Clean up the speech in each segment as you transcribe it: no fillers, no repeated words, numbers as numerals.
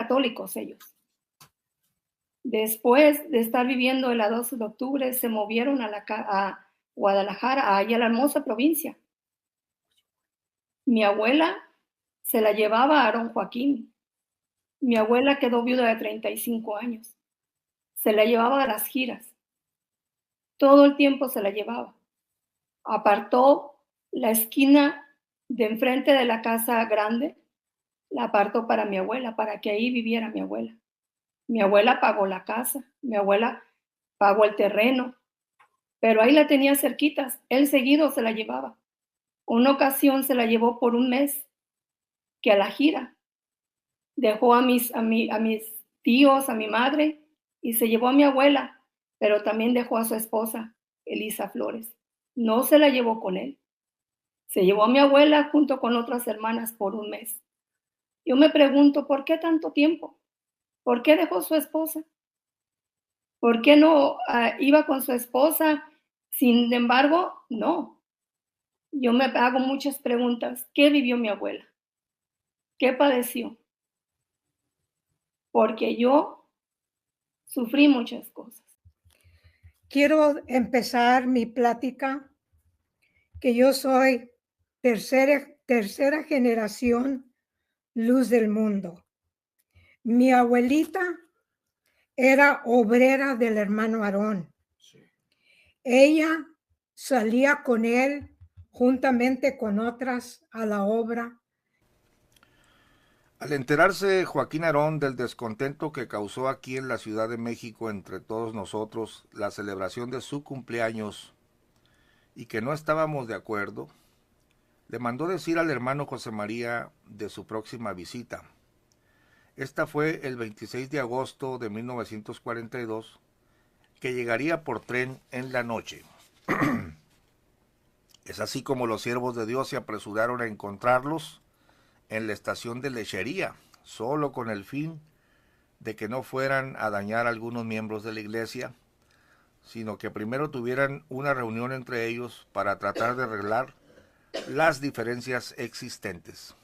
católicos ellos. Después de estar viviendo en la 12 de octubre, se movieron a Guadalajara, allá a la hermosa provincia. Mi abuela se la llevaba a Aarón Joaquín. Mi abuela quedó viuda de 35 años. Se la llevaba a las giras. Todo el tiempo se la llevaba. Apartó la esquina de enfrente de la casa grande, la apartó para mi abuela, para que ahí viviera mi abuela. Mi abuela pagó la casa, mi abuela pagó el terreno, pero ahí la tenía cerquitas. Él seguido se la llevaba. Una ocasión se la llevó por un mes, que a la gira. Dejó a mis tíos, a mi madre, y se llevó a mi abuela, pero también dejó a su esposa, Elisa Flores. No se la llevó con él. Se llevó a mi abuela junto con otras hermanas por un mes. Yo me pregunto, ¿por qué tanto tiempo? ¿Por qué dejó su esposa? ¿Por qué no iba con su esposa? Sin embargo, no. Yo me hago muchas preguntas. ¿Qué vivió mi abuela? ¿Qué padeció? Porque yo sufrí muchas cosas. Quiero empezar mi plática que yo soy tercera generación luz del mundo. Mi abuelita era obrera del hermano Aarón. Sí. Ella salía con él juntamente con otras a la obra. Al enterarse Joaquín Aarón del descontento que causó aquí en la Ciudad de México entre todos nosotros la celebración de su cumpleaños y que no estábamos de acuerdo, le mandó decir al hermano José María de su próxima visita. Esta fue el 26 de agosto de 1942, que llegaría por tren en la noche. Es así como los siervos de Dios se apresuraron a encontrarlos en la estación de lechería, solo con el fin de que no fueran a dañar a algunos miembros de la iglesia, sino que primero tuvieran una reunión entre ellos para tratar de arreglar las diferencias existentes.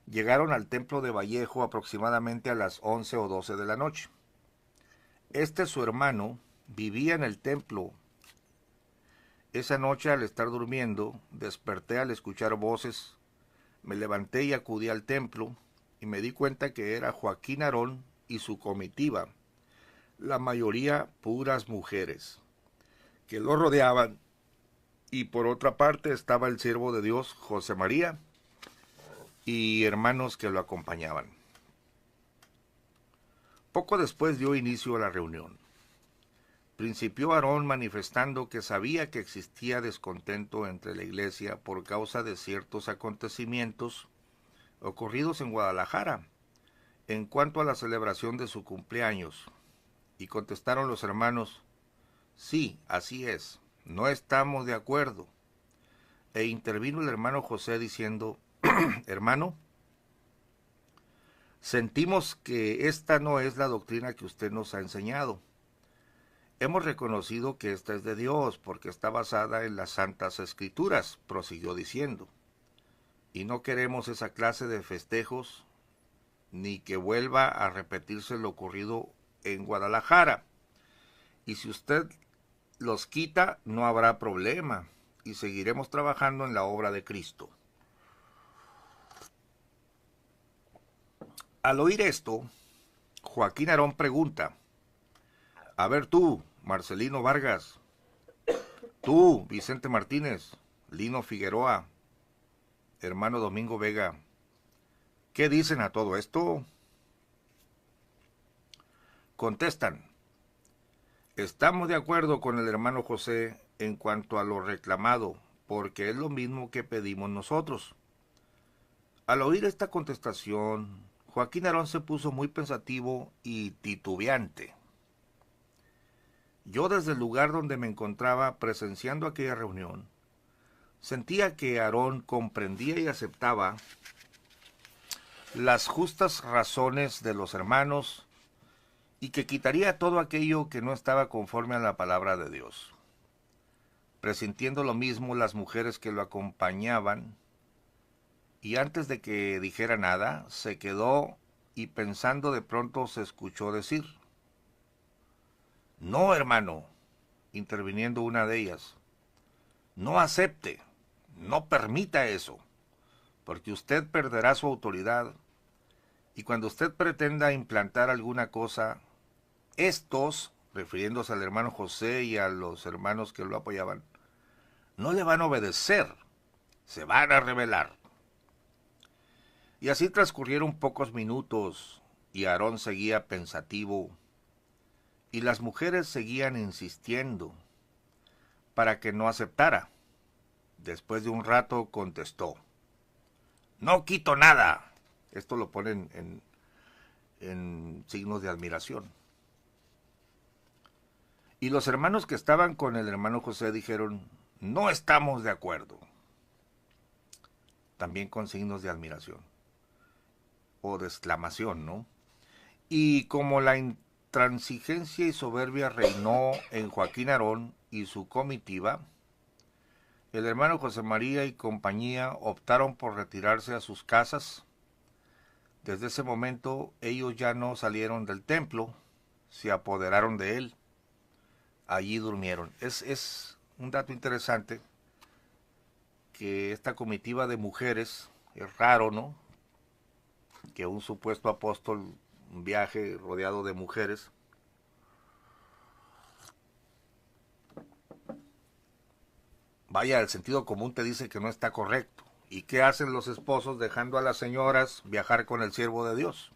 Llegaron al templo de Vallejo aproximadamente a las 11 o 12 de la noche. Su hermano, vivía en el templo. Esa noche, al estar durmiendo, desperté al escuchar voces. Me levanté y acudí al templo y me di cuenta que era Joaquín Aarón y su comitiva, la mayoría puras mujeres, que lo rodeaban, y por otra parte estaba el siervo de Dios, José María, y hermanos que lo acompañaban. Poco después dio inicio a la reunión. Principió Aarón manifestando que sabía que existía descontento entre la iglesia por causa de ciertos acontecimientos ocurridos en Guadalajara en cuanto a la celebración de su cumpleaños. Y contestaron los hermanos: sí, así es, no estamos de acuerdo. E intervino el hermano José diciendo: hermano, sentimos que esta no es la doctrina que usted nos ha enseñado. Hemos reconocido que esta es de Dios porque está basada en las Santas Escrituras, prosiguió diciendo, y no queremos esa clase de festejos ni que vuelva a repetirse lo ocurrido en Guadalajara. Y si usted los quita, no habrá problema y seguiremos trabajando en la obra de Cristo. Al oír esto, Joaquín Aarón pregunta: a ver tú, Marcelino Vargas, tú, Vicente Martínez, Lino Figueroa, hermano Domingo Vega, ¿qué dicen a todo esto? Contestan: estamos de acuerdo con el hermano José en cuanto a lo reclamado, porque es lo mismo que pedimos nosotros. Al oír esta contestación, Joaquín Aarón se puso muy pensativo y titubeante. Yo, desde el lugar donde me encontraba presenciando aquella reunión, sentía que Aarón comprendía y aceptaba las justas razones de los hermanos y que quitaría todo aquello que no estaba conforme a la palabra de Dios. Presintiendo lo mismo las mujeres que lo acompañaban, y antes de que dijera nada, se quedó y pensando de pronto se escuchó decir: no, hermano, interviniendo una de ellas, no acepte, no permita eso, porque usted perderá su autoridad, y cuando usted pretenda implantar alguna cosa, estos, refiriéndose al hermano José y a los hermanos que lo apoyaban, no le van a obedecer, se van a rebelar. Y así transcurrieron pocos minutos, y Aarón seguía pensativo, y las mujeres seguían insistiendo para que no aceptara. Después de un rato contestó: no quito nada. Esto lo ponen en signos de admiración. Y los hermanos que estaban con el hermano José dijeron: no estamos de acuerdo. También con signos de admiración o de exclamación, ¿no? Y como la intransigencia y soberbia reinó en Joaquín Aarón y su comitiva, el hermano José María y compañía optaron por retirarse a sus casas. Desde ese momento ellos ya no salieron del templo, se apoderaron de él, allí durmieron. Es un dato interesante que esta comitiva de mujeres, es raro, ¿no?, que un supuesto apóstol viaje rodeado de mujeres. Vaya, el sentido común te dice que no está correcto. ¿Y qué hacen los esposos dejando a las señoras viajar con el siervo de Dios?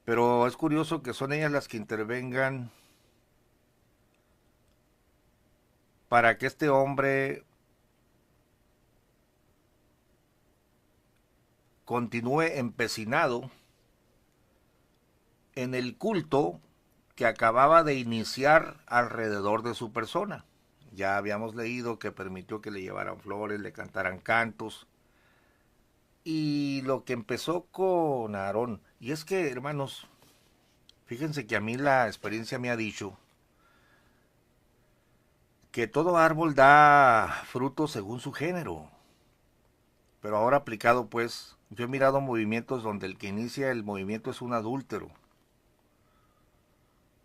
Pero es curioso que son ellas las que intervengan para que este hombre continúe empecinado en el culto que acababa de iniciar alrededor de su persona. Ya habíamos leído que permitió que le llevaran flores, le cantaran cantos. Y lo que empezó con Aarón, y es que, hermanos, fíjense que a mí la experiencia me ha dicho que todo árbol da fruto según su género. Pero ahora aplicado, pues, yo he mirado movimientos donde el que inicia el movimiento es un adúltero.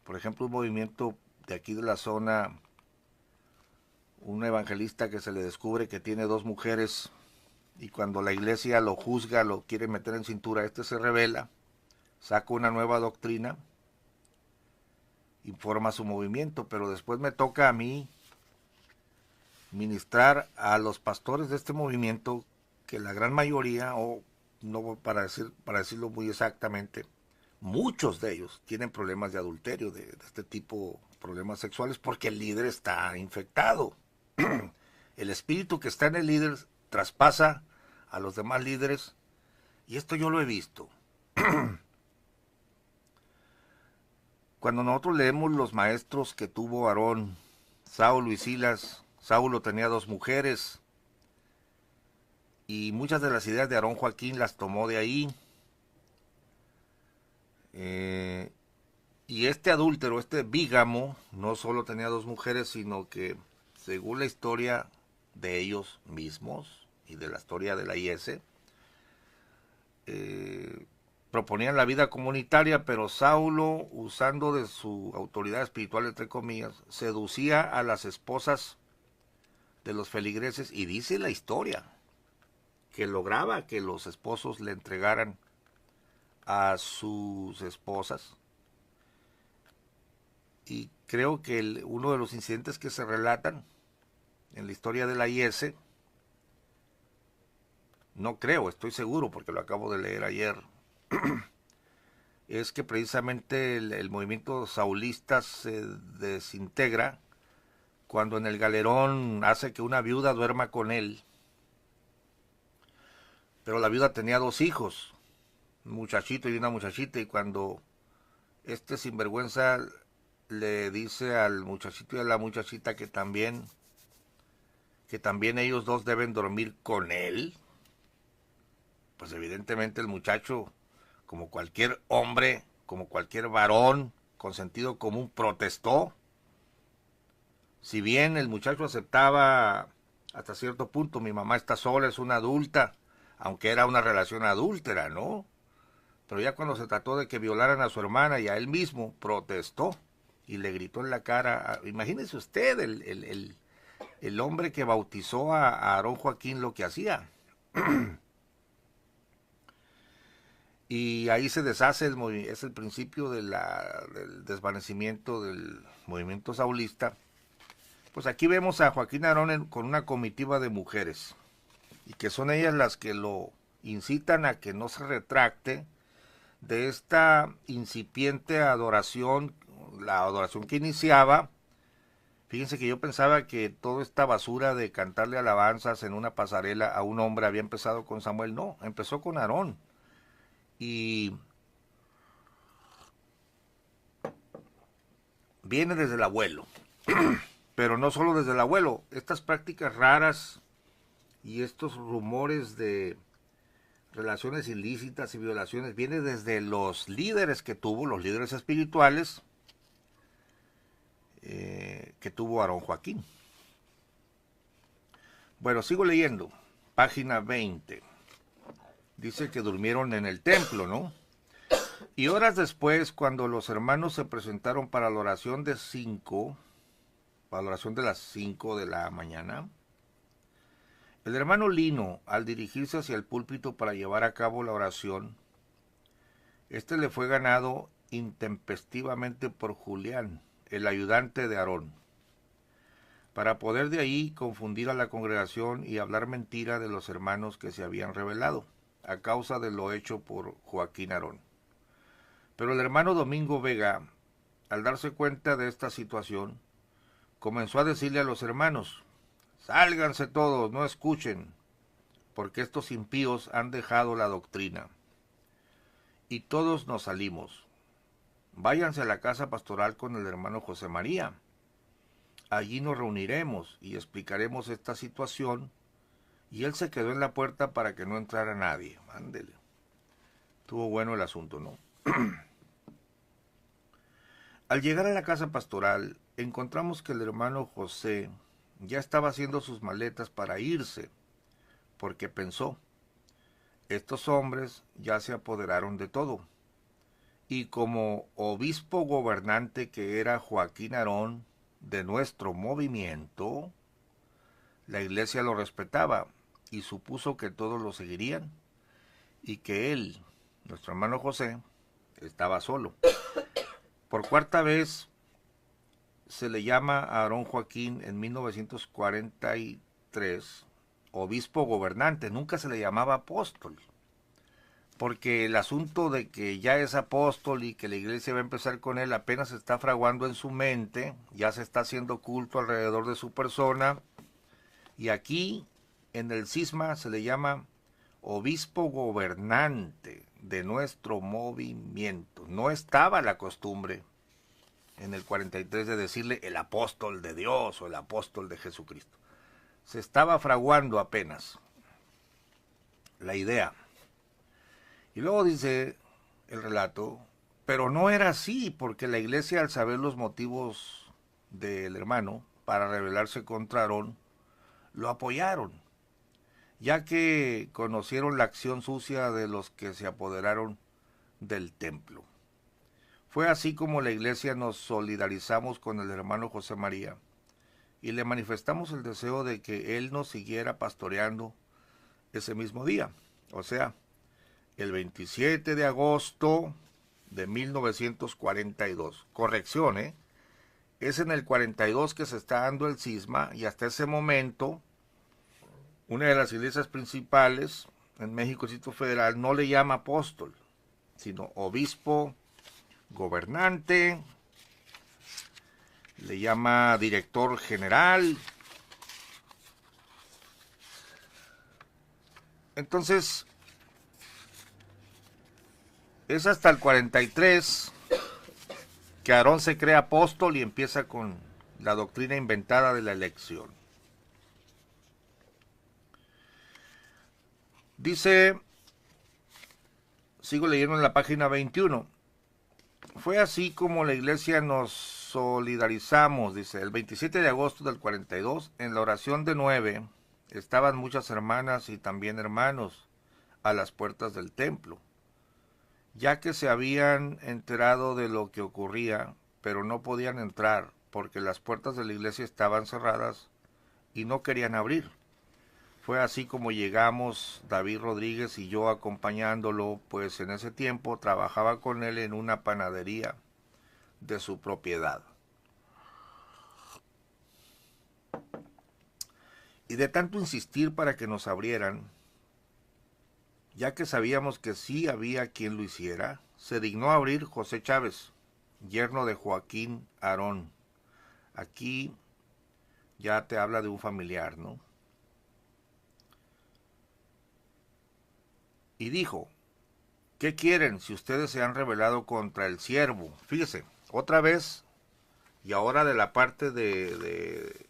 Por ejemplo, un movimiento de aquí de la zona, un evangelista que se le descubre que tiene 2 mujeres, y cuando la iglesia lo juzga, lo quiere meter en cintura, este se revela, saca una nueva doctrina, informa su movimiento, pero después me toca a mí ministrar a los pastores de este movimiento, que la gran mayoría, o no para decirlo muy exactamente, muchos de ellos tienen problemas de adulterio, de este tipo, problemas sexuales, porque el líder está infectado. El espíritu que está en el líder traspasa a los demás líderes, y esto yo lo he visto. Cuando nosotros leemos los maestros que tuvo Aarón, Saulo y Silas, Saulo tenía 2 mujeres, y muchas de las ideas de Aarón Joaquín las tomó de ahí. Y este adúltero, este bígamo, no solo tenía 2 mujeres, sino que, según la historia de ellos mismos y de la historia de la IS, proponían la vida comunitaria, pero Saulo, usando de su autoridad espiritual, entre comillas, seducía a las esposas de los feligreses, y dice la historia que lograba que los esposos le entregaran a sus esposas. Y creo que uno de los incidentes que se relatan en la historia de la IS, no creo, estoy seguro porque lo acabo de leer ayer, es que precisamente el movimiento saulista se desintegra cuando en el galerón hace que una viuda duerma con él. Pero la viuda tenía 2 hijos, un muchachito y una muchachita, y cuando este sinvergüenza le dice al muchachito y a la muchachita que también ellos 2 deben dormir con él, pues evidentemente el muchacho, como cualquier hombre, como cualquier varón con sentido común, protestó. Si bien el muchacho aceptaba hasta cierto punto: mi mamá está sola, es una adulta, aunque era una relación adúltera, ¿no? Pero ya cuando se trató de que violaran a su hermana y a él mismo, protestó y le gritó en la cara. Imagínese usted el hombre que bautizó a Aarón Joaquín lo que hacía. Y ahí se deshace, es el principio del desvanecimiento del movimiento saulista. Pues aquí vemos a Joaquín Aarón con una comitiva de mujeres, y que son ellas las que lo incitan a que no se retracte de esta incipiente adoración, la adoración que iniciaba. Fíjense que yo pensaba que toda esta basura de cantarle alabanzas en una pasarela a un hombre había empezado con Samuel. No, empezó con Aarón. Y viene desde el abuelo. Pero no solo desde el abuelo. Estas prácticas raras y estos rumores de relaciones ilícitas y violaciones vienen desde los líderes que tuvo, los líderes espirituales que tuvo Aarón Joaquín. Bueno, sigo leyendo. Página 20. Dice que durmieron en el templo, ¿no? Y horas después, cuando los hermanos se presentaron para la oración de las 5 de la mañana, el hermano Lino, al dirigirse hacia el púlpito para llevar a cabo la oración, este le fue ganado intempestivamente por Julián, el ayudante de Aarón, para poder de ahí confundir a la congregación y hablar mentira de los hermanos que se habían rebelado, a causa de lo hecho por Joaquín Aarón. Pero el hermano Domingo Vega, al darse cuenta de esta situación, comenzó a decirle a los hermanos: sálganse todos, no escuchen, porque estos impíos han dejado la doctrina. Y todos nos salimos. Váyanse a la casa pastoral con el hermano José María. Allí nos reuniremos y explicaremos esta situación. Y él se quedó en la puerta para que no entrara nadie. Ándele. Estuvo bueno el asunto, ¿no? Al llegar a la casa pastoral, encontramos que el hermano José ya estaba haciendo sus maletas para irse, porque pensó: estos hombres ya se apoderaron de todo. Y como obispo gobernante que era Joaquín Aarón de nuestro movimiento, la iglesia lo respetaba y supuso que todos lo seguirían, y que él, nuestro hermano José, estaba solo. Por cuarta vez se le llama a Aarón Joaquín en 1943 obispo gobernante, nunca se le llamaba apóstol, porque el asunto de que ya es apóstol y que la iglesia va a empezar con él apenas se está fraguando en su mente, ya se está haciendo culto alrededor de su persona, y aquí en el cisma se le llama obispo gobernante de nuestro movimiento. No estaba la costumbre en el 43 de decirle el apóstol de Dios o el apóstol de Jesucristo. Se estaba fraguando apenas la idea. Y luego dice el relato: pero no era así, porque la iglesia, al saber los motivos del hermano para rebelarse contra Aarón, lo apoyaron, ya que conocieron la acción sucia de los que se apoderaron del templo. Fue así como la iglesia nos solidarizamos con el hermano José María y le manifestamos el deseo de que él nos siguiera pastoreando ese mismo día, o sea, el 27 de agosto de 1942. Corrección, es en el 42 que se está dando el cisma, y hasta ese momento una de las iglesias principales en México, Distrito Federal, no le llama apóstol, sino obispo gobernante, le llama director general. Entonces, es hasta el 43 que Aarón se crea apóstol y empieza con la doctrina inventada de la elección. Dice, sigo leyendo en la página 21, fue así como la iglesia nos solidarizamos, dice, el 27 de agosto del 42, en la oración de 9, estaban muchas hermanas y también hermanos, a las puertas del templo, ya que se habían enterado de lo que ocurría, pero no podían entrar porque las puertas de la iglesia estaban cerradas y no querían abrir. Fue así como llegamos David Rodríguez y yo acompañándolo, pues en ese tiempo trabajaba con él en una panadería de su propiedad. Y de tanto insistir para que nos abrieran, ya que sabíamos que sí había quien lo hiciera, se dignó abrir José Chávez, yerno de Joaquín Aarón. Aquí ya te habla de un familiar, ¿no? Y dijo, ¿qué quieren si ustedes se han rebelado contra el siervo? Fíjese, otra vez, y ahora de la parte de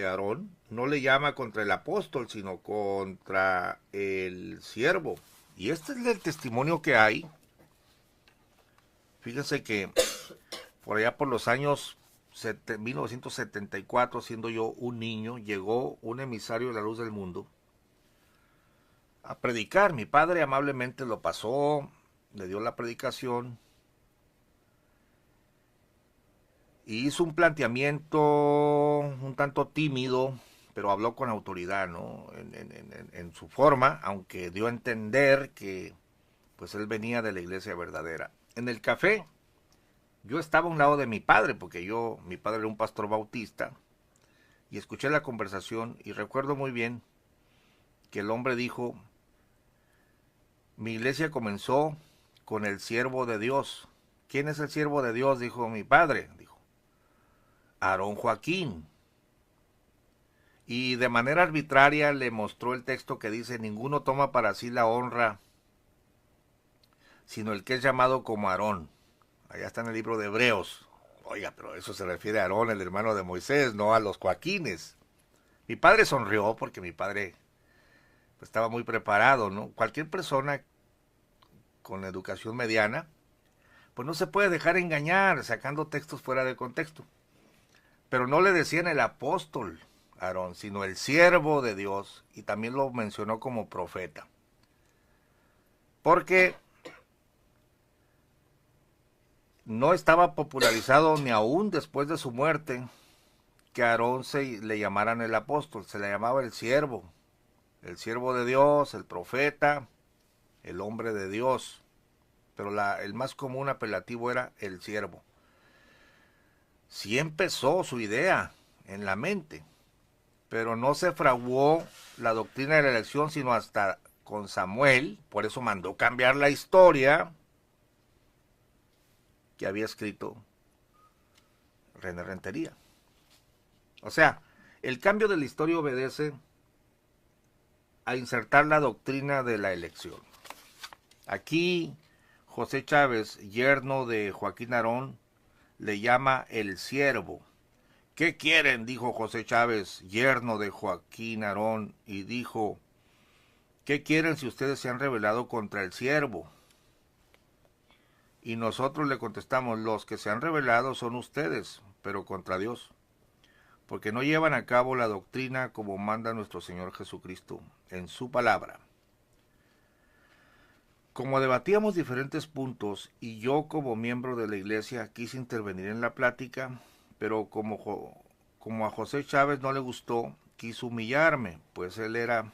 Aarón, no le llama contra el apóstol, sino contra el siervo. Y este es el testimonio que hay. Fíjense que por allá por los años 1974, siendo yo un niño, llegó un emisario de la luz del mundo a predicar. Mi padre amablemente lo pasó, le dio la predicación y hizo un planteamiento un tanto tímido, pero habló con autoridad, ¿no? En su forma, aunque dio a entender que pues él venía de la iglesia verdadera. En el café, yo estaba a un lado de mi padre, porque mi padre era un pastor bautista, y escuché la conversación y recuerdo muy bien que el hombre dijo, mi iglesia comenzó con el siervo de Dios. ¿Quién es el siervo de Dios? Dijo mi padre. Dijo, Aarón Joaquín. Y de manera arbitraria le mostró el texto que dice, ninguno toma para sí la honra, sino el que es llamado como Aarón. Allá está en el libro de Hebreos. Oiga, pero eso se refiere a Aarón, el hermano de Moisés, no a los Joaquines. Mi padre sonrió porque mi padre pues, estaba muy preparado, ¿no? Cualquier persona con educación mediana, pues no se puede dejar engañar sacando textos fuera de contexto. Pero no le decían el apóstol Aarón, sino el siervo de Dios, y también lo mencionó como profeta. Porque no estaba popularizado ni aún después de su muerte que a Aarón le llamaran el apóstol, se le llamaba el siervo de Dios, el profeta, el hombre de Dios, pero el más común apelativo era el siervo. Sí empezó su idea en la mente, pero no se fraguó la doctrina de la elección sino hasta con Samuel, por eso mandó cambiar la historia que había escrito René Rentería. O sea, el cambio de la historia obedece a insertar la doctrina de la elección. Aquí José Chávez, yerno de Joaquín Aarón, le llama el siervo. ¿Qué quieren? Dijo José Chávez, yerno de Joaquín Aarón, y dijo, ¿qué quieren si ustedes se han rebelado contra el siervo? Y nosotros le contestamos, los que se han rebelado son ustedes, pero contra Dios, porque no llevan a cabo la doctrina como manda nuestro Señor Jesucristo en su palabra. Como debatíamos diferentes puntos y yo como miembro de la iglesia quise intervenir en la plática, pero como a José Chávez no le gustó, quiso humillarme, pues él era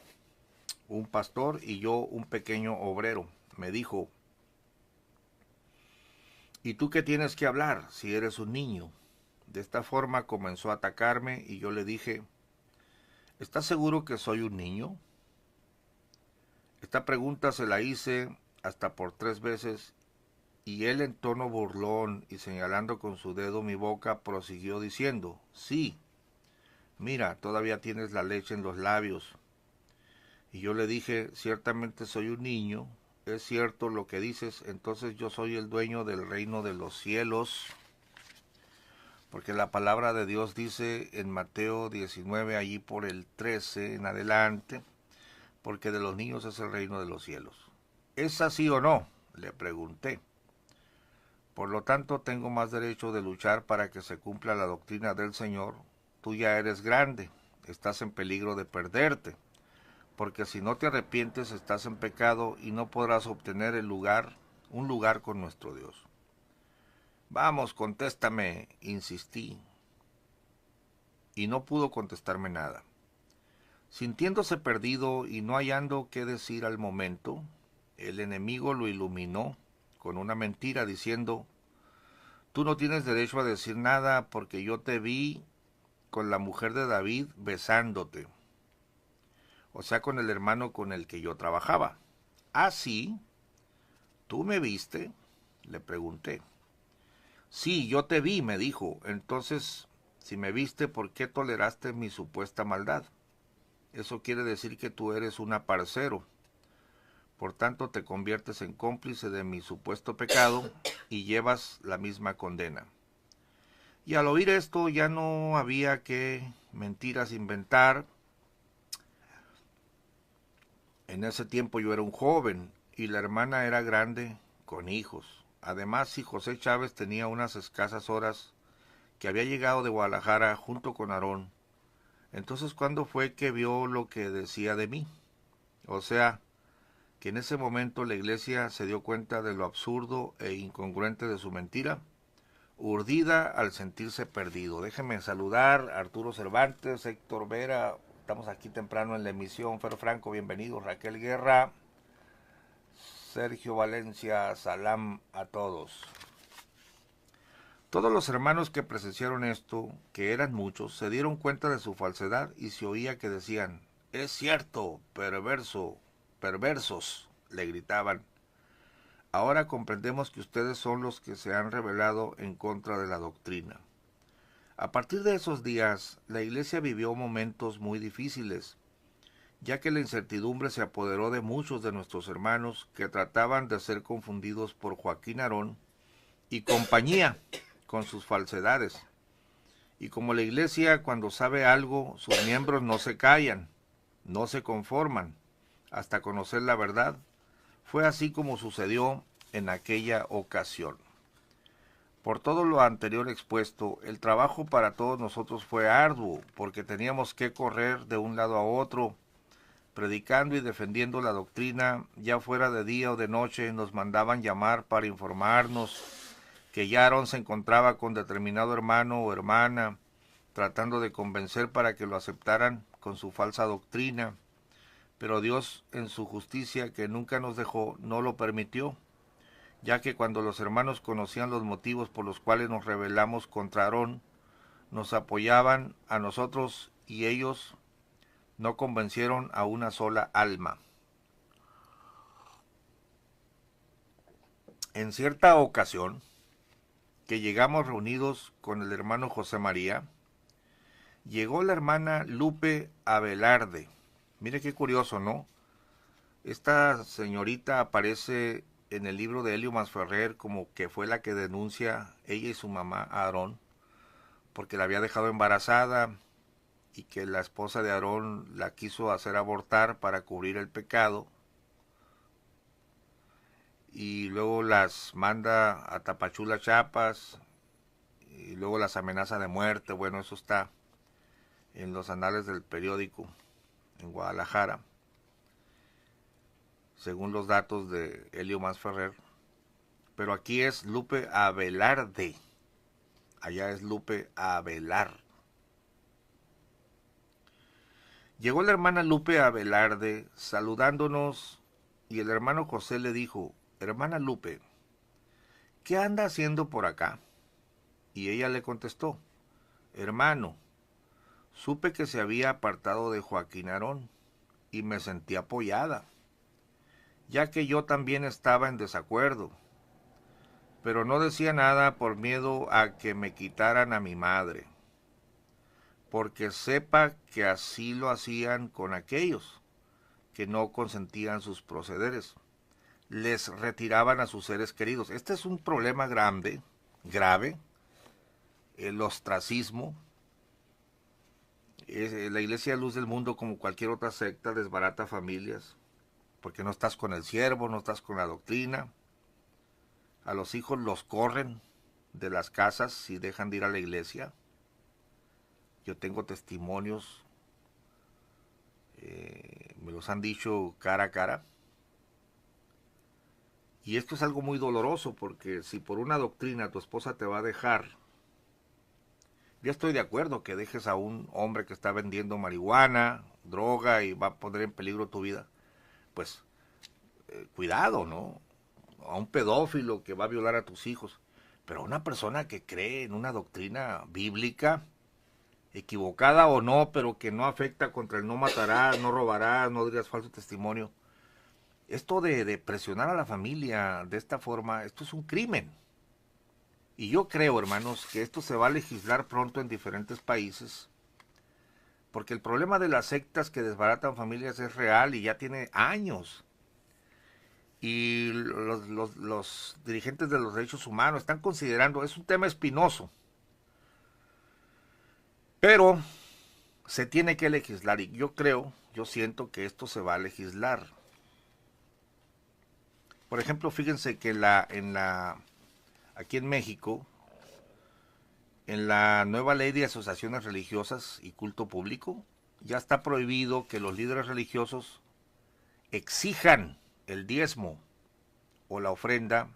un pastor y yo un pequeño obrero. Me dijo, ¿y tú qué tienes que hablar si eres un niño? De esta forma comenzó a atacarme y yo le dije, ¿estás seguro que soy un niño? Esta pregunta se la hice hasta por 3 veces y él en tono burlón y señalando con su dedo mi boca prosiguió diciendo, sí, mira, todavía tienes la leche en los labios. Y yo le dije, ciertamente soy un niño, es cierto lo que dices, entonces yo soy el dueño del reino de los cielos, porque la palabra de Dios dice en Mateo 19, allí por el 13 en adelante, porque de los niños es el reino de los cielos. ¿Es así o no?, le pregunté. Por lo tanto, tengo más derecho de luchar para que se cumpla la doctrina del Señor. Tú ya eres grande, estás en peligro de perderte, porque si no te arrepientes estás en pecado y no podrás obtener un lugar con nuestro Dios. Vamos, contéstame, insistí, y no pudo contestarme nada. Sintiéndose perdido y no hallando qué decir al momento, el enemigo lo iluminó con una mentira diciendo: tú no tienes derecho a decir nada porque yo te vi con la mujer de David besándote, o sea, con el hermano con el que yo trabajaba. ¿Ah, sí? ¿Tú me viste?, le pregunté. Sí, yo te vi, me dijo. Entonces, si me viste, ¿por qué toleraste mi supuesta maldad? Eso quiere decir que tú eres un aparcero. Por tanto, te conviertes en cómplice de mi supuesto pecado y llevas la misma condena. Y al oír esto ya no había que mentiras inventar. En ese tiempo yo era un joven y la hermana era grande con hijos. Además, si José Chávez tenía unas escasas horas que había llegado de Guadalajara junto con Aarón, entonces ¿cuándo fue que vio lo que decía de mí? O sea, que en ese momento la iglesia se dio cuenta de lo absurdo e incongruente de su mentira, urdida al sentirse perdido. Déjenme saludar a Arturo Cervantes, Héctor Vera, estamos aquí temprano en la emisión. Fer Franco, bienvenido. Raquel Guerra, Sergio Valencia, salam a todos. Todos los hermanos que presenciaron esto, que eran muchos, se dieron cuenta de su falsedad y se oía que decían: es cierto, perversos, le gritaban. Ahora comprendemos que ustedes son los que se han rebelado en contra de la doctrina. A partir de esos días, la iglesia vivió momentos muy difíciles, ya que la incertidumbre se apoderó de muchos de nuestros hermanos que trataban de ser confundidos por Joaquín Aarón y compañía con sus falsedades. Y como la iglesia, cuando sabe algo, sus miembros no se callan, no se conforman, hasta conocer la verdad, fue así como sucedió en aquella ocasión. Por todo lo anterior expuesto, el trabajo para todos nosotros fue arduo, porque teníamos que correr de un lado a otro, predicando y defendiendo la doctrina. Ya fuera de día o de noche nos mandaban llamar para informarnos que ya Aarón se encontraba con determinado hermano o hermana, tratando de convencer para que lo aceptaran con su falsa doctrina. Pero Dios, en su justicia que nunca nos dejó, no lo permitió, ya que cuando los hermanos conocían los motivos por los cuales nos rebelamos contra Aarón, nos apoyaban a nosotros y ellos no convencieron a una sola alma. En cierta ocasión, que llegamos reunidos con el hermano José María, llegó la hermana Lupe Abelarde. Mire qué curioso, ¿no? Esta señorita aparece en el libro de Helio Masferrer como que fue la que denuncia, ella y su mamá, a Aarón, porque la había dejado embarazada y que la esposa de Aarón la quiso hacer abortar para cubrir el pecado, y luego las manda a Tapachula, Chiapas, y luego las amenaza de muerte. Bueno, eso está en los anales del periódico en Guadalajara, según los datos de Helio Masferrer. Pero aquí es Lupe Abelarde, allá es Lupe Abelar. Llegó la hermana Lupe Abelarde saludándonos y el hermano José le dijo: hermana Lupe, ¿qué anda haciendo por acá? Y ella le contestó: hermano, supe que se había apartado de Joaquín Aarón y me sentí apoyada, ya que yo también estaba en desacuerdo, pero no decía nada por miedo a que me quitaran a mi madre, porque sepa que así lo hacían con aquellos que no consentían sus procederes. Les retiraban a sus seres queridos. Este es un problema grave, el ostracismo. La Iglesia Luz del Mundo, como cualquier otra secta, desbarata familias, porque no estás con el siervo, no estás con la doctrina. A los hijos los corren de las casas si dejan de ir a la iglesia. Yo tengo testimonios, me los han dicho cara a cara. Y esto es algo muy doloroso, porque si por una doctrina tu esposa te va a dejar, ya estoy de acuerdo que dejes a un hombre que está vendiendo marihuana, droga y va a poner en peligro tu vida, pues cuidado, ¿no? A un pedófilo que va a violar a tus hijos, pero a una persona que cree en una doctrina bíblica, equivocada o no, pero que no afecta contra el no matarás, no robarás, no dirás falso testimonio. Esto de presionar a la familia de esta forma, esto es un crimen. Y yo creo, hermanos, que esto se va a legislar pronto en diferentes países, porque el problema de las sectas que desbaratan familias es real y ya tiene años. Y los dirigentes de los derechos humanos están considerando, es un tema espinoso, pero se tiene que legislar, y yo siento que esto se va a legislar. Por ejemplo, fíjense que aquí en México, en la nueva ley de asociaciones religiosas y culto público, ya está prohibido que los líderes religiosos exijan el diezmo o la ofrenda.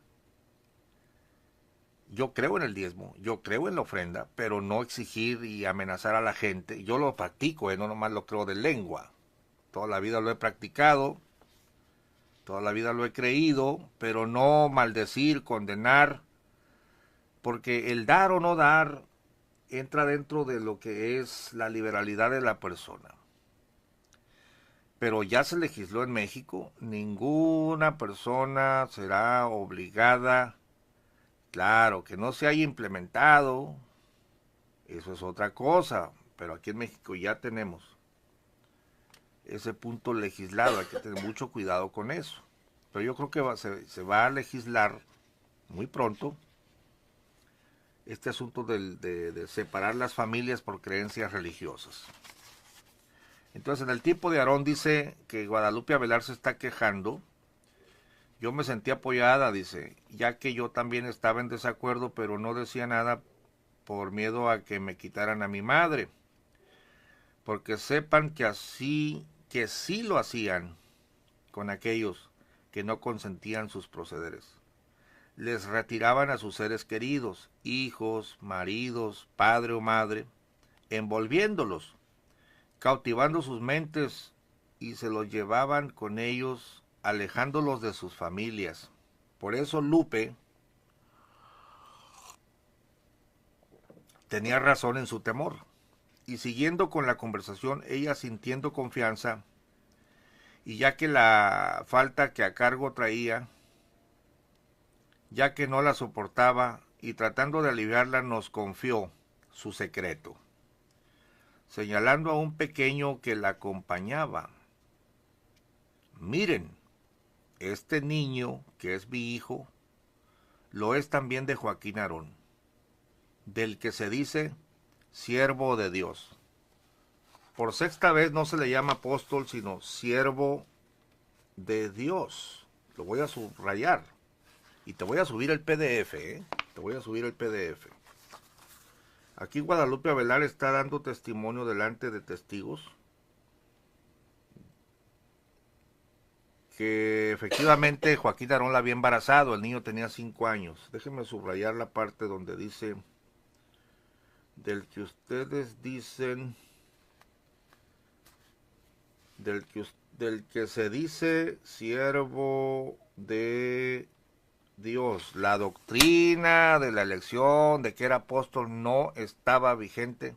Yo creo en el diezmo, yo creo en la ofrenda, pero no exigir y amenazar a la gente. Yo lo practico, no nomás lo creo de lengua. Toda la vida lo he practicado, toda la vida lo he creído, pero no maldecir, condenar, porque el dar o no dar entra dentro de lo que es la liberalidad de la persona. Pero ya se legisló en México, ninguna persona será obligada, claro, que no se haya implementado, eso es otra cosa, pero aquí en México ya tenemos ese punto legislado, hay que tener mucho cuidado con eso. Pero yo creo que se va a legislar muy pronto este asunto de separar las familias por creencias religiosas. Entonces, en el tiempo de Aarón dice que Guadalupe Avelar se está quejando. Yo me sentí apoyada, dice, ya que yo también estaba en desacuerdo, pero no decía nada por miedo a que me quitaran a mi madre. Porque sepan que sí lo hacían con aquellos que no consentían sus procederes. Les retiraban a sus seres queridos, hijos, maridos, padre o madre, envolviéndolos, cautivando sus mentes, y se los llevaban con ellos, alejándolos de sus familias. Por eso Lupe tenía razón en su temor. Y siguiendo con la conversación, ella sintiendo confianza, y ya que la falta que a cargo traía, ya que no la soportaba, y tratando de aliviarla, nos confió su secreto, señalando a un pequeño que la acompañaba. Miren, este niño, que es mi hijo, lo es también de Joaquín Aarón, del que se dice siervo de Dios. Por sexta vez no se le llama apóstol, sino siervo de Dios. Lo voy a subrayar. Y te voy a subir el PDF, ¿eh? Te voy a subir el PDF. Aquí Guadalupe Avelar está dando testimonio delante de testigos que efectivamente Joaquín Aarón la había embarazado. El niño tenía 5 años. Déjenme subrayar la parte donde dice: del que ustedes dicen, del que se dice siervo de Dios. La doctrina de la elección de que era apóstol no estaba vigente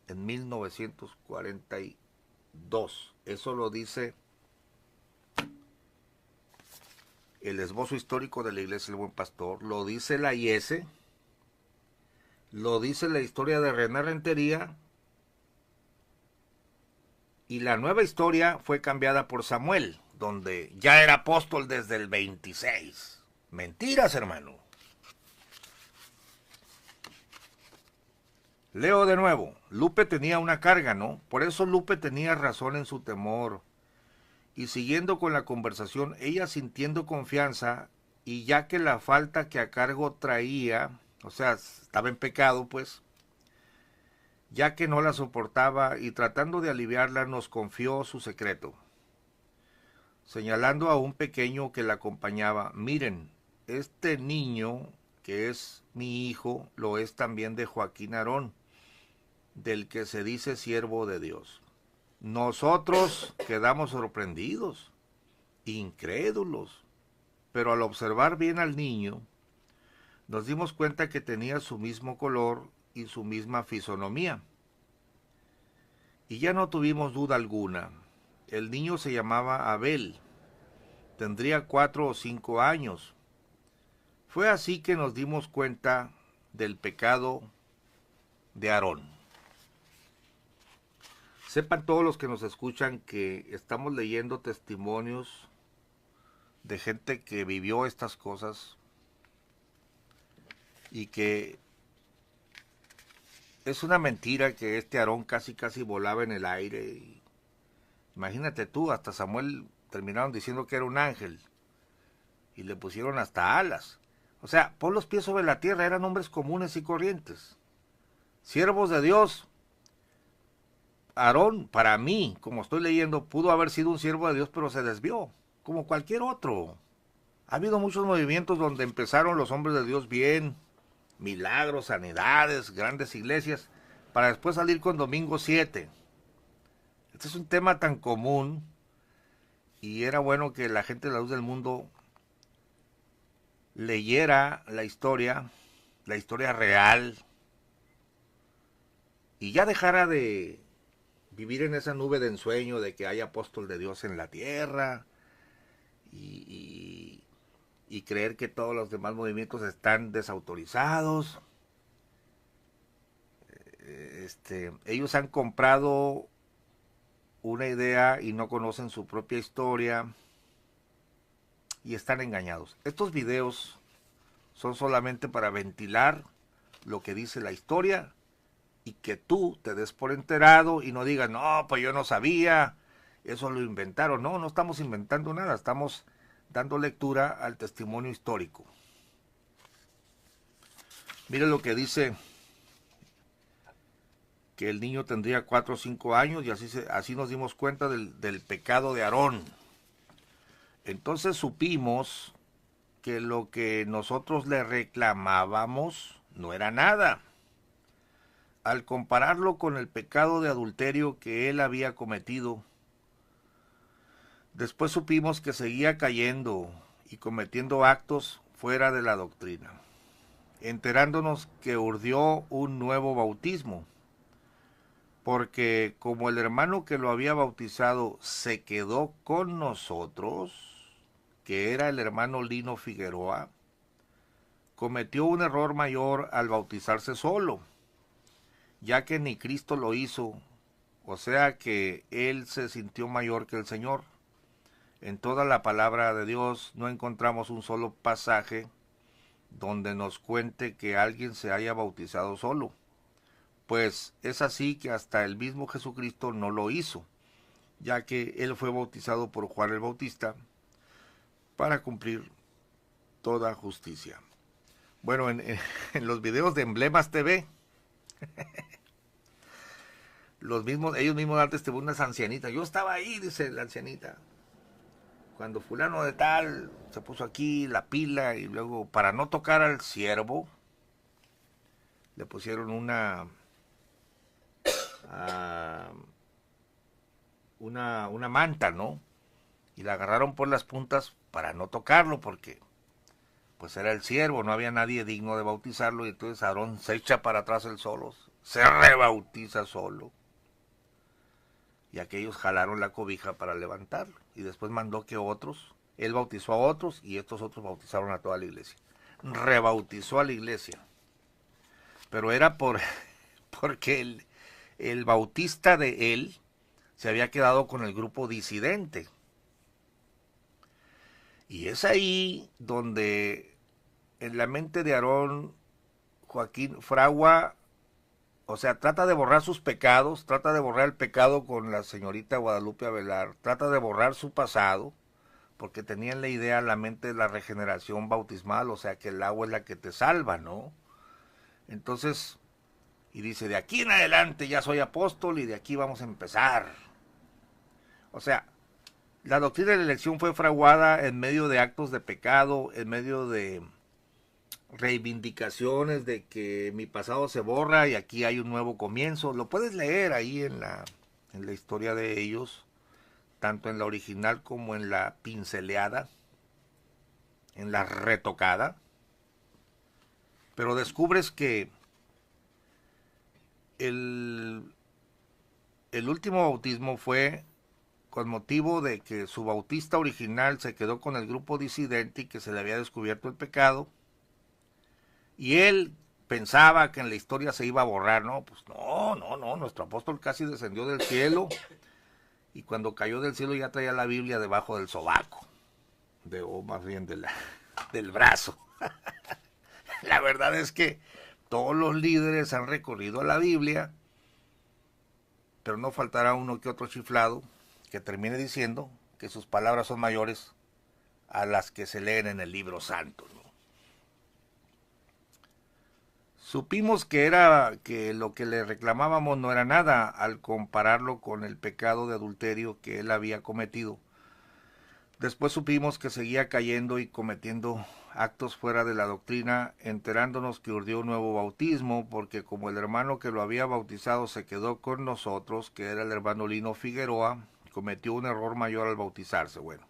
en 1942. Eso lo dice el esbozo histórico de la Iglesia del Buen Pastor, lo dice la IS, lo dice la historia de René Rentería, y la nueva historia fue cambiada por Samuel, donde ya era apóstol desde el 26. Mentiras, hermano. Leo de nuevo. Lupe tenía una carga, ¿no? Por eso Lupe tenía razón en su temor. Y siguiendo con la conversación, ella sintiendo confianza, y ya que la falta que a cargo traía, o sea, estaba en pecado, pues, ya que no la soportaba, y tratando de aliviarla, nos confió su secreto, señalando a un pequeño que le acompañaba: miren, este niño que es mi hijo lo es también de Joaquín Aarón, del que se dice siervo de Dios. Nosotros quedamos sorprendidos, incrédulos, pero al observar bien al niño, nos dimos cuenta que tenía su mismo color y su misma fisonomía. Y ya no tuvimos duda alguna. El niño se llamaba Abel. Tendría 4 o 5 años. Fue así que nos dimos cuenta del pecado de Aarón. Sepan todos los que nos escuchan que estamos leyendo testimonios de gente que vivió estas cosas y que es una mentira que este Aarón casi volaba en el aire. Imagínate tú, hasta Samuel terminaron diciendo que era un ángel y le pusieron hasta alas. O sea, pon los pies sobre la tierra, eran hombres comunes y corrientes, siervos de Dios. Aarón, para mí, como estoy leyendo, pudo haber sido un siervo de Dios, pero se desvió, como cualquier otro. Ha habido muchos movimientos donde empezaron los hombres de Dios bien, milagros, sanidades, grandes iglesias, para después salir con Domingo 7. Este es un tema tan común y era bueno que la gente de la luz del mundo leyera la historia real, y ya dejara de vivir en esa nube de ensueño de que hay apóstol de Dios en la tierra y creer que todos los demás movimientos están desautorizados. Ellos han comprado una idea y no conocen su propia historia y están engañados. Estos videos son solamente para ventilar lo que dice la historia y que tú te des por enterado y no digas, no, pues yo no sabía, eso lo inventaron. No, no estamos inventando nada, estamos dando lectura al testimonio histórico. Mire lo que dice, que el niño tendría 4 o 5 años y así nos dimos cuenta del pecado de Aarón. Entonces supimos que lo que nosotros le reclamábamos no era nada. Al compararlo con el pecado de adulterio que él había cometido, después supimos que seguía cayendo y cometiendo actos fuera de la doctrina, enterándonos que urdió un nuevo bautismo, porque como el hermano que lo había bautizado se quedó con nosotros, que era el hermano Lino Figueroa, cometió un error mayor al bautizarse solo, ya que ni Cristo lo hizo, o sea que él se sintió mayor que el Señor. En toda la palabra de Dios no encontramos un solo pasaje donde nos cuente que alguien se haya bautizado solo, pues es así que hasta el mismo Jesucristo no lo hizo, ya que él fue bautizado por Juan el Bautista para cumplir toda justicia. Bueno, en los videos de Emblemas TV, ellos mismos dan testimonio de esa ancianita. Yo estaba ahí, dice la ancianita, cuando fulano de tal se puso aquí la pila y luego para no tocar al siervo le pusieron una manta, ¿no? Y la agarraron por las puntas para no tocarlo porque pues era el siervo, no había nadie digno de bautizarlo, y entonces Aarón se echa para atrás él solo, se rebautiza solo. Y aquellos jalaron la cobija para levantarlo. Y después mandó que él bautizó a otros y estos otros bautizaron a toda la iglesia. Rebautizó a la iglesia. Pero era porque el bautista de él se había quedado con el grupo disidente. Y es ahí donde en la mente de Aarón, Joaquín fragua, o sea, trata de borrar sus pecados, trata de borrar el pecado con la señorita Guadalupe Avelar, trata de borrar su pasado, porque tenían la idea en la mente de la regeneración bautismal, o sea, que el agua es la que te salva, ¿no? Entonces, y dice, de aquí en adelante ya soy apóstol y de aquí vamos a empezar. O sea, La doctrina de la elección fue fraguada en medio de actos de pecado, en medio de reivindicaciones de que mi pasado se borra y aquí hay un nuevo comienzo. Lo puedes leer ahí en la historia de ellos, tanto en la original como en la pinceleada, en la retocada. Pero descubres que el último bautismo fue con motivo de que su bautista original se quedó con el grupo disidente y que se le había descubierto el pecado. Y él pensaba que en la historia se iba a borrar, ¿no? Pues no, nuestro apóstol casi descendió del cielo y cuando cayó del cielo ya traía la Biblia debajo del sobaco, o más bien del brazo. La verdad es que todos los líderes han recorrido a la Biblia, pero no faltará uno que otro chiflado que termine diciendo que sus palabras son mayores a las que se leen en el libro santo, ¿no? Supimos que lo que le reclamábamos no era nada al compararlo con el pecado de adulterio que él había cometido. Después supimos que seguía cayendo y cometiendo actos fuera de la doctrina, enterándonos que urdió un nuevo bautismo, porque como el hermano que lo había bautizado se quedó con nosotros, que era el hermano Lino Figueroa, cometió un error mayor al bautizarse. Bueno,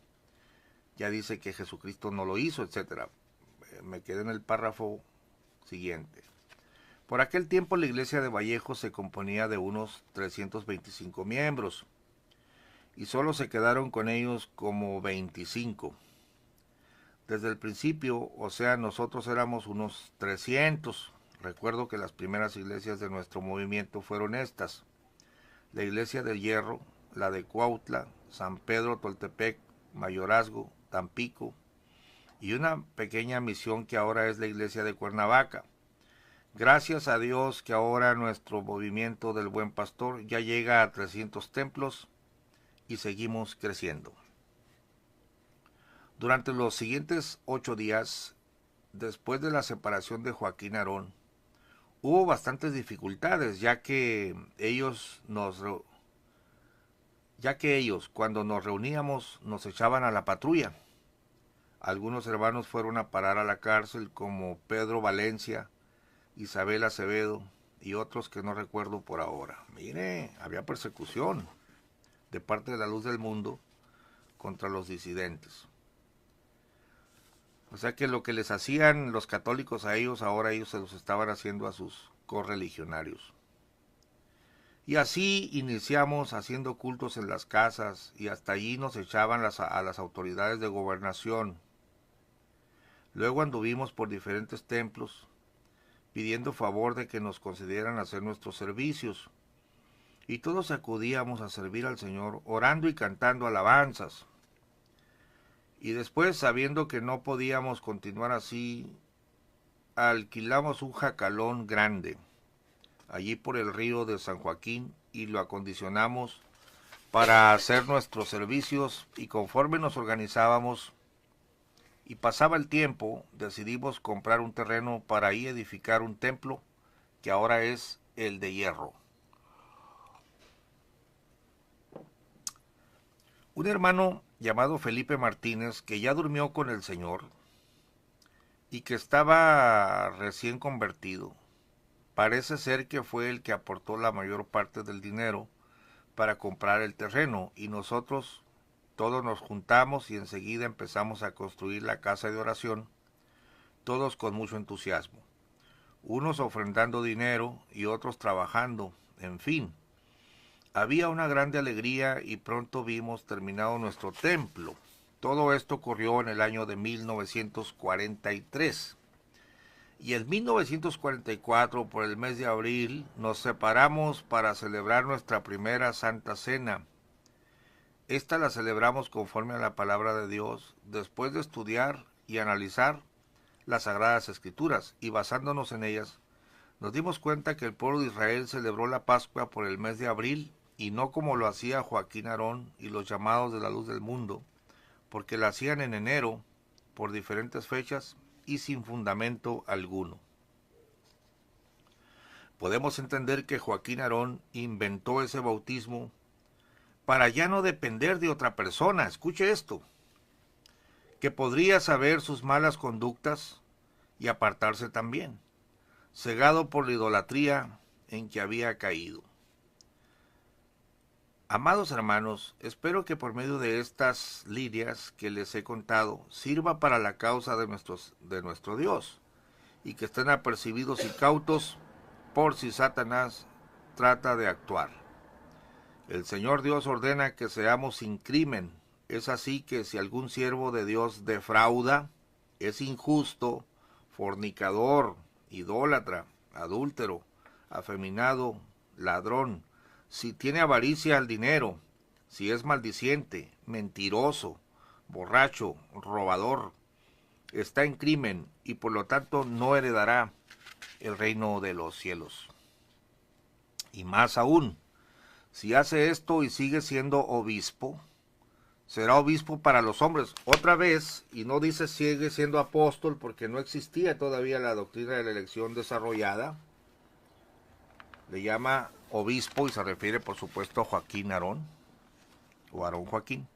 ya dice que Jesucristo no lo hizo, etc. Me quedé en el párrafo siguiente. Por aquel tiempo la iglesia de Vallejo se componía de unos 325 miembros y solo se quedaron con ellos como 25. Desde el principio, o sea, nosotros éramos unos 300. Recuerdo que las primeras iglesias de nuestro movimiento fueron estas: la iglesia del Hierro, la de Cuautla, San Pedro Toltepec, Mayorazgo, Tampico y una pequeña misión que ahora es la iglesia de Cuernavaca. Gracias a Dios que ahora nuestro movimiento del Buen Pastor ya llega a 300 templos y seguimos creciendo. Durante los siguientes 8 días, después de la separación de Joaquín Aarón, hubo bastantes dificultades, ya que ellos, cuando nos reuníamos, nos echaban a la patrulla. Algunos hermanos fueron a parar a la cárcel, como Pedro Valencia, Isabel Acevedo y otros que no recuerdo por ahora. Mire, había persecución de parte de la Luz del Mundo contra los disidentes. O sea que lo que les hacían los católicos a ellos, ahora ellos se los estaban haciendo a sus correligionarios. Y así iniciamos haciendo cultos en las casas y hasta allí nos echaban a las autoridades de gobernación. Luego anduvimos por diferentes templos pidiendo favor de que nos concedieran hacer nuestros servicios. Y todos acudíamos a servir al Señor, orando y cantando alabanzas. Y después, sabiendo que no podíamos continuar así, alquilamos un jacalón grande, allí por el río de San Joaquín, y lo acondicionamos para hacer nuestros servicios, y conforme nos organizábamos y pasaba el tiempo, decidimos comprar un terreno para ahí edificar un templo que ahora es el de Hierro. Un hermano llamado Felipe Martínez, que ya durmió con el Señor y que estaba recién convertido, parece ser que fue el que aportó la mayor parte del dinero para comprar el terreno, y nosotros todos nos juntamos y enseguida empezamos a construir la casa de oración, todos con mucho entusiasmo, unos ofrendando dinero y otros trabajando, en fin. Había una grande alegría y pronto vimos terminado nuestro templo. Todo esto ocurrió en el año de 1943. Y en 1944, por el mes de abril, nos separamos para celebrar nuestra primera Santa Cena. Esta la celebramos conforme a la palabra de Dios, después de estudiar y analizar las Sagradas Escrituras, y basándonos en ellas, nos dimos cuenta que el pueblo de Israel celebró la Pascua por el mes de abril, y no como lo hacía Joaquín Aarón y los llamados de la Luz del Mundo, porque la hacían en enero, por diferentes fechas y sin fundamento alguno. Podemos entender que Joaquín Aarón inventó ese bautismo para ya no depender de otra persona. Escuche esto, que podría saber sus malas conductas y apartarse también, cegado por la idolatría en que había caído. Amados hermanos, espero que por medio de estas lidias que les he contado sirva para la causa de nuestro Dios, y que estén apercibidos y cautos por si Satanás trata de actuar. El Señor Dios ordena que seamos sin crimen. Es así que si algún siervo de Dios defrauda, es injusto, fornicador, idólatra, adúltero, afeminado, ladrón, si tiene avaricia al dinero, si es maldiciente, mentiroso, borracho, robador, está en crimen y por lo tanto no heredará el reino de los cielos. Y más aún, si hace esto y sigue siendo obispo, será obispo para los hombres. Otra vez, y no dice sigue siendo apóstol porque no existía todavía la doctrina de la elección desarrollada, le llama obispo y se refiere por supuesto a Joaquín Aarón, o Aarón Joaquín.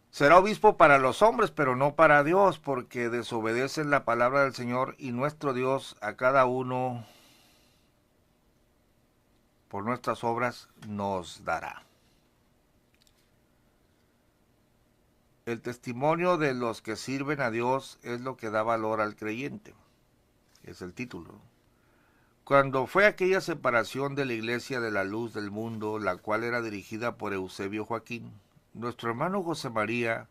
Será obispo para los hombres, pero no para Dios, porque desobedecen la palabra del Señor y nuestro Dios a cada uno por nuestras obras nos dará. El testimonio de los que sirven a Dios es lo que da valor al creyente. Es el título. Cuando fue aquella separación de la Iglesia de la Luz del Mundo, la cual era dirigida por Eusebio Joaquín, nuestro hermano José María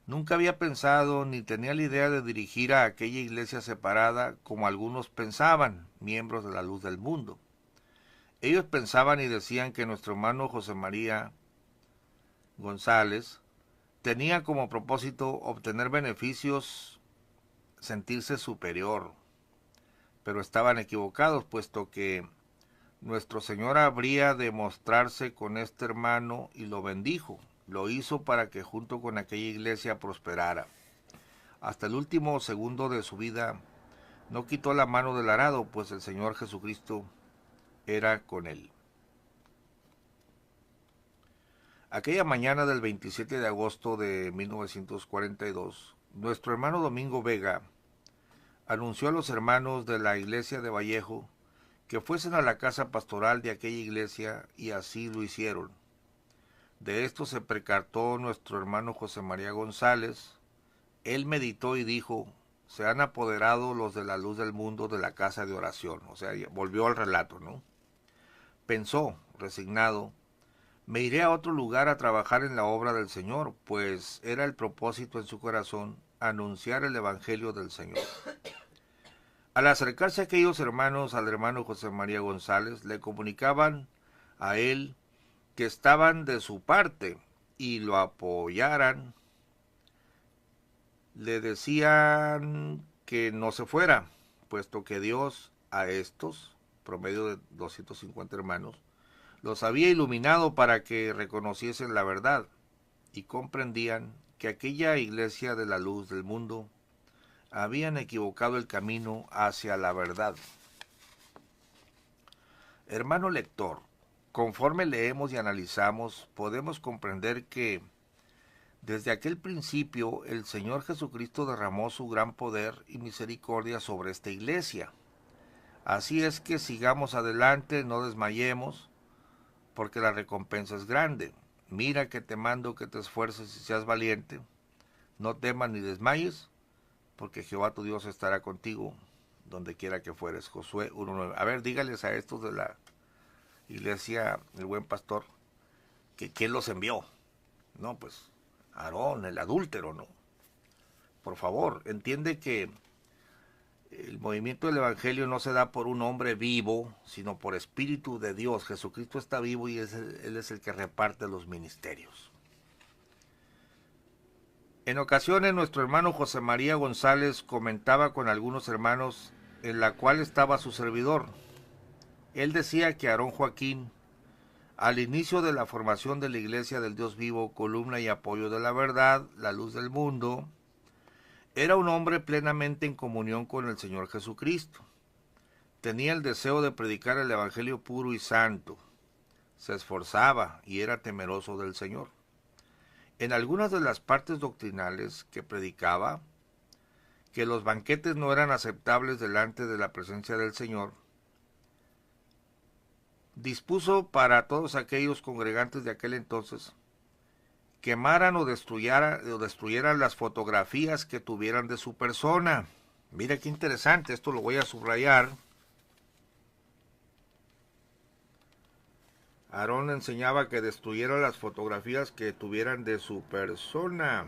nunca había pensado ni tenía la idea de dirigir a aquella iglesia separada como algunos pensaban, miembros de la Luz del Mundo. Ellos pensaban y decían que nuestro hermano José María González tenía como propósito obtener beneficios, sentirse superior, pero estaban equivocados, puesto que nuestro Señor habría de mostrarse con este hermano y lo bendijo. Lo hizo para que junto con aquella iglesia prosperara. Hasta el último segundo de su vida no quitó la mano del arado, pues el Señor Jesucristo era con él. Aquella mañana del 27 de agosto de 1942, nuestro hermano Domingo Vega anunció a los hermanos de la iglesia de Vallejo que fuesen a la casa pastoral de aquella iglesia, y así lo hicieron. De esto se percató nuestro hermano José María González. Él meditó y dijo: se han apoderado los de la Luz del Mundo de la casa de oración. O sea, volvió al relato, ¿no? Pensó, resignado: me iré a otro lugar a trabajar en la obra del Señor, pues era el propósito en su corazón anunciar el Evangelio del Señor. Al acercarse aquellos hermanos al hermano José María González, le comunicaban a él que estaban de su parte y lo apoyaran. Le decían que no se fuera, puesto que Dios a estos, promedio de 250 hermanos, los había iluminado para que reconociesen la verdad y comprendían que aquella iglesia de la Luz del Mundo habían equivocado el camino hacia la verdad. Hermano lector, conforme leemos y analizamos, podemos comprender que desde aquel principio el Señor Jesucristo derramó su gran poder y misericordia sobre esta iglesia. Así es que sigamos adelante, no desmayemos, porque la recompensa es grande. Mira que te mando que te esfuerces y seas valiente. No temas ni desmayes, porque Jehová tu Dios estará contigo donde quiera que fueres. Josué 1:9. A ver, dígales a estos de la iglesia, el buen pastor, que quién los envió. No, pues Aarón, el adúltero, ¿no? Por favor, entiende que el movimiento del Evangelio no se da por un hombre vivo, sino por Espíritu de Dios. Jesucristo está vivo y Él es el que reparte los ministerios. En ocasiones nuestro hermano José María González comentaba con algunos hermanos en la cual estaba su servidor. Él decía que Aarón Joaquín, al inicio de la formación de la Iglesia del Dios Vivo, columna y apoyo de la verdad, la luz del mundo, era un hombre plenamente en comunión con el Señor Jesucristo. Tenía el deseo de predicar el Evangelio puro y santo. se esforzaba y era temeroso del Señor. En algunas de las partes doctrinales que predicaba, que los banquetes no eran aceptables delante de la presencia del Señor, dispuso para todos aquellos congregantes de aquel entonces quemaran o destruyeran las fotografías que tuvieran de su persona. Mira qué interesante, esto lo voy a subrayar. Aarón enseñaba que destruyeran las fotografías que tuvieran de su persona.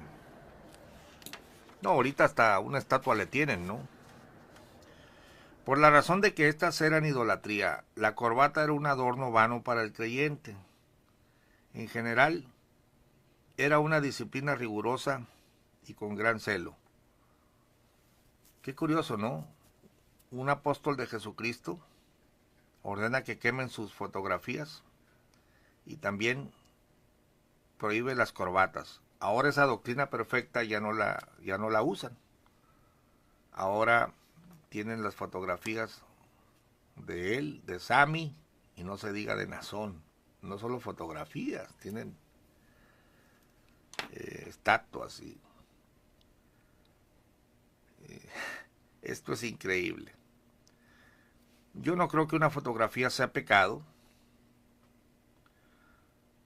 No, ahorita hasta una estatua le tienen, ¿no? Por la razón de que estas eran idolatría, la corbata era un adorno vano para el creyente. En general, era una disciplina rigurosa y con gran celo. Qué curioso, ¿no? Un apóstol de Jesucristo ordena que quemen sus fotografías y también prohíbe las corbatas. Ahora esa doctrina perfecta ya no la usan. Ahora tienen las fotografías de él, de Sammy, y no se diga de Nazón. No solo fotografías, tienen estatuas. Esto es increíble. Yo no creo que una fotografía sea pecado.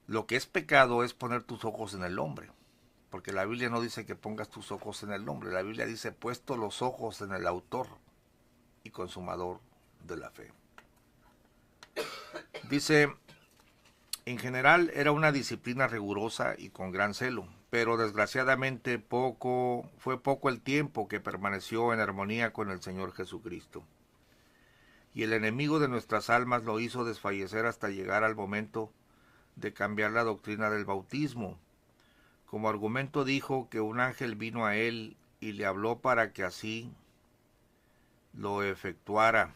Lo que es pecado es poner tus ojos en el hombre, porque la Biblia no dice que pongas tus ojos en el hombre. La Biblia dice, puesto los ojos en el autor y consumador de la fe. Dice, en general era una disciplina rigurosa y con gran celo, pero desgraciadamente fue poco el tiempo que permaneció en armonía con el Señor Jesucristo. Y el enemigo de nuestras almas lo hizo desfallecer hasta llegar al momento de cambiar la doctrina del bautismo. Como argumento dijo que un ángel vino a él y le habló para que así lo efectuara.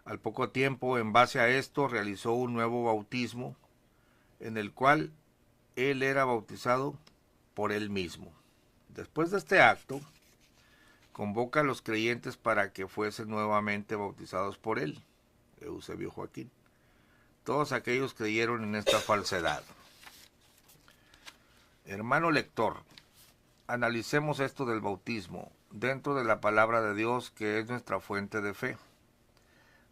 Al poco tiempo, en base a esto, realizó un nuevo bautismo, en el cual él era bautizado por él mismo. Después de este acto, convoca a los creyentes para que fuesen nuevamente bautizados por él, Eusebio Joaquín. Todos aquellos creyeron en esta falsedad. Hermano lector, analicemos esto del bautismo dentro de la palabra de Dios, que es nuestra fuente de fe.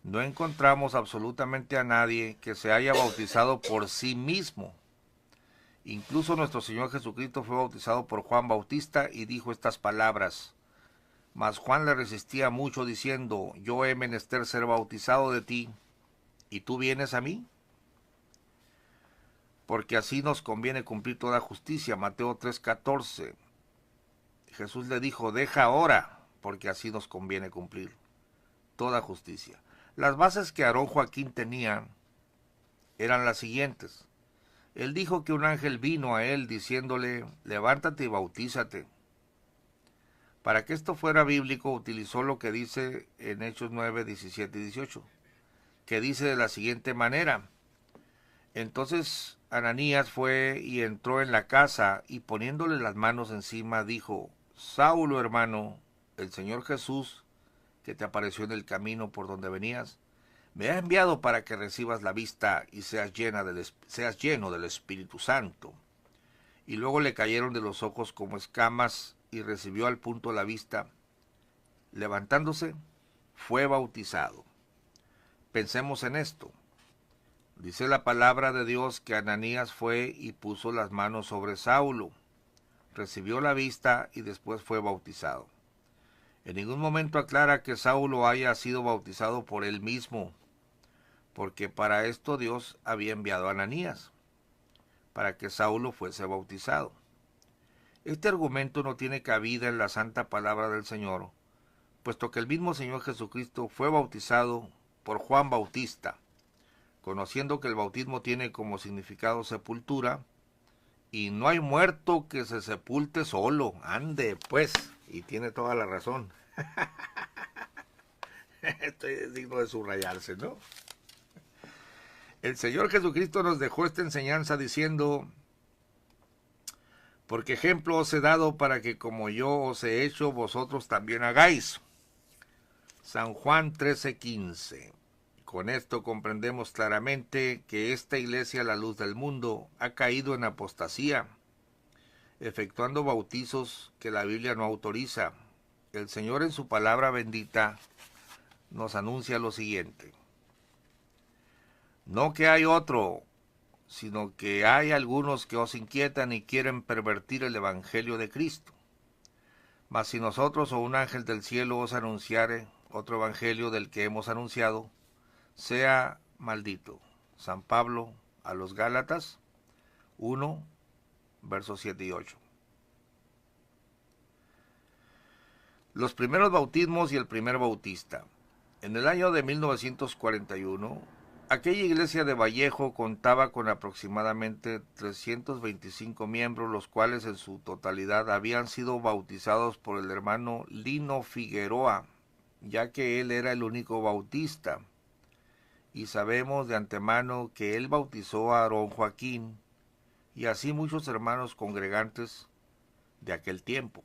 No encontramos absolutamente a nadie que se haya bautizado por sí mismo. Incluso nuestro Señor Jesucristo fue bautizado por Juan Bautista y dijo estas palabras. Mas Juan le resistía mucho diciendo, yo he menester ser bautizado de ti, ¿y tú vienes a mí? Porque así nos conviene cumplir toda justicia. Mateo 3:14. Jesús le dijo, deja ahora, porque así nos conviene cumplir toda justicia. Las bases que Aarón Joaquín tenía eran las siguientes. Él dijo que un ángel vino a él diciéndole, levántate y bautízate. Para que esto fuera bíblico, utilizó lo que dice en Hechos 9, 17 y 18, que dice de la siguiente manera. Entonces Ananías fue y entró en la casa y poniéndole las manos encima dijo, Saulo, hermano, el Señor Jesús, que te apareció en el camino por donde venías, me ha enviado para que recibas la vista y seas lleno del Espíritu Santo. Y luego le cayeron de los ojos como escamas y recibió al punto la vista. Levantándose, fue bautizado. Pensemos en esto. Dice la palabra de Dios que Ananías fue y puso las manos sobre Saulo, recibió la vista y después fue bautizado. En ningún momento aclara que Saulo haya sido bautizado por él mismo, porque para esto Dios había enviado a Ananías, para que Saulo fuese bautizado. Este argumento no tiene cabida en la santa palabra del Señor, puesto que el mismo Señor Jesucristo fue bautizado por Juan Bautista, conociendo que el bautismo tiene como significado sepultura, y no hay muerto que se sepulte solo. Ande, pues, y tiene toda la razón. Esto es digno de subrayarse, ¿no? El Señor Jesucristo nos dejó esta enseñanza diciendo, porque ejemplo os he dado para que como yo os he hecho, vosotros también hagáis. San Juan 13:15. Con esto comprendemos claramente que esta iglesia, la luz del mundo, ha caído en apostasía, efectuando bautizos que la Biblia no autoriza. El Señor en su palabra bendita nos anuncia lo siguiente: no que hay otro, sino que hay algunos que os inquietan y quieren pervertir el evangelio de Cristo. Mas si nosotros o un ángel del cielo os anunciare otro evangelio del que hemos anunciado, sea maldito. San Pablo a los Gálatas 1, versos 7 y 8. Los primeros bautismos y el primer bautista. En el año de 1941, aquella iglesia de Vallejo contaba con aproximadamente 325 miembros, los cuales en su totalidad habían sido bautizados por el hermano Lino Figueroa, ya que él era el único bautista. Y sabemos de antemano que él bautizó a Aarón Joaquín y así muchos hermanos congregantes de aquel tiempo.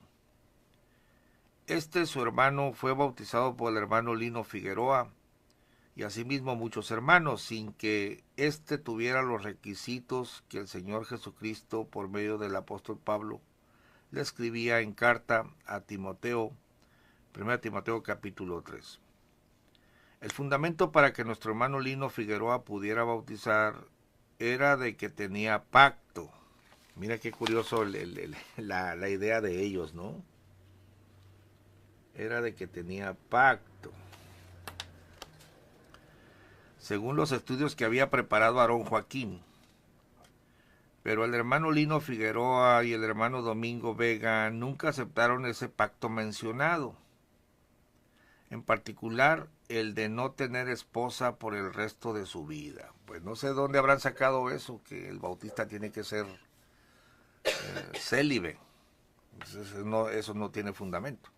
Su hermano fue bautizado por el hermano Lino Figueroa y asimismo muchos hermanos, sin que éste tuviera los requisitos que el Señor Jesucristo, por medio del apóstol Pablo, le escribía en carta a Timoteo, 1 Timoteo capítulo 3. El fundamento para que nuestro hermano Lino Figueroa pudiera bautizar era de que tenía pacto. Mira qué curioso la idea de ellos, ¿no? Era de que tenía pacto. Según los estudios que había preparado Aarón Joaquín. Pero el hermano Lino Figueroa y el hermano Domingo Vega nunca aceptaron ese pacto mencionado. En particular, el de no tener esposa por el resto de su vida. Pues no sé dónde habrán sacado eso, que el bautista tiene que ser célibe. Eso no tiene fundamento.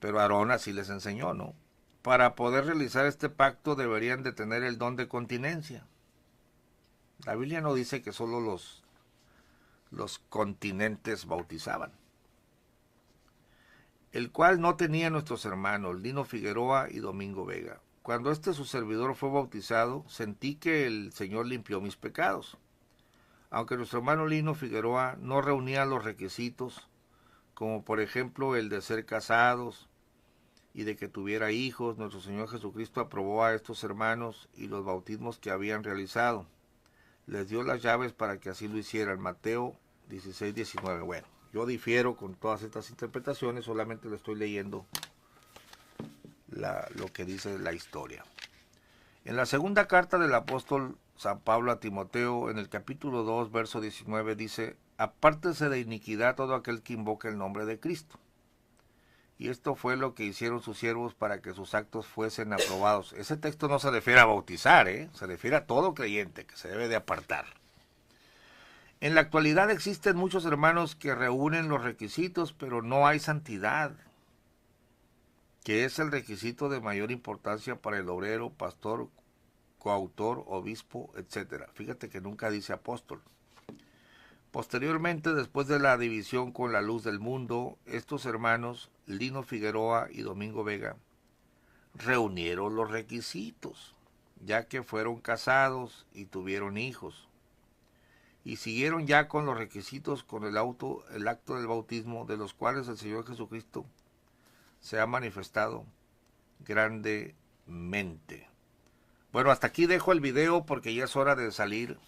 Pero Aarón así les enseñó, ¿no? Para poder realizar este pacto deberían de tener el don de continencia. La Biblia no dice que solo los continentes bautizaban. El cual no tenían nuestros hermanos Lino Figueroa y Domingo Vega. Cuando su servidor fue bautizado, sentí que el Señor limpió mis pecados. Aunque nuestro hermano Lino Figueroa no reunía los requisitos, como por ejemplo el de ser casados y de que tuviera hijos, nuestro Señor Jesucristo aprobó a estos hermanos y los bautismos que habían realizado. Les dio las llaves para que así lo hicieran. Mateo 16, 19. Bueno, yo difiero con todas estas interpretaciones, solamente le estoy leyendo lo que dice la historia. En la segunda carta del apóstol San Pablo a Timoteo, en el capítulo 2, verso 19, dice: apártese de iniquidad todo aquel que invoque el nombre de Cristo. Y esto fue lo que hicieron sus siervos para que sus actos fuesen aprobados. Ese texto no se refiere a bautizar, se refiere a todo creyente que se debe de apartar. En la actualidad existen muchos hermanos que reúnen los requisitos, pero no hay santidad, que es el requisito de mayor importancia para el obrero, pastor, coautor, obispo, etc. Fíjate que nunca dice apóstol. Posteriormente, después de la división con la luz del mundo, estos hermanos, Lino Figueroa y Domingo Vega, reunieron los requisitos, ya que fueron casados y tuvieron hijos, y siguieron ya con los requisitos con el acto del bautismo, de los cuales el Señor Jesucristo se ha manifestado grandemente. Bueno, hasta aquí dejo el video porque ya es hora de salir.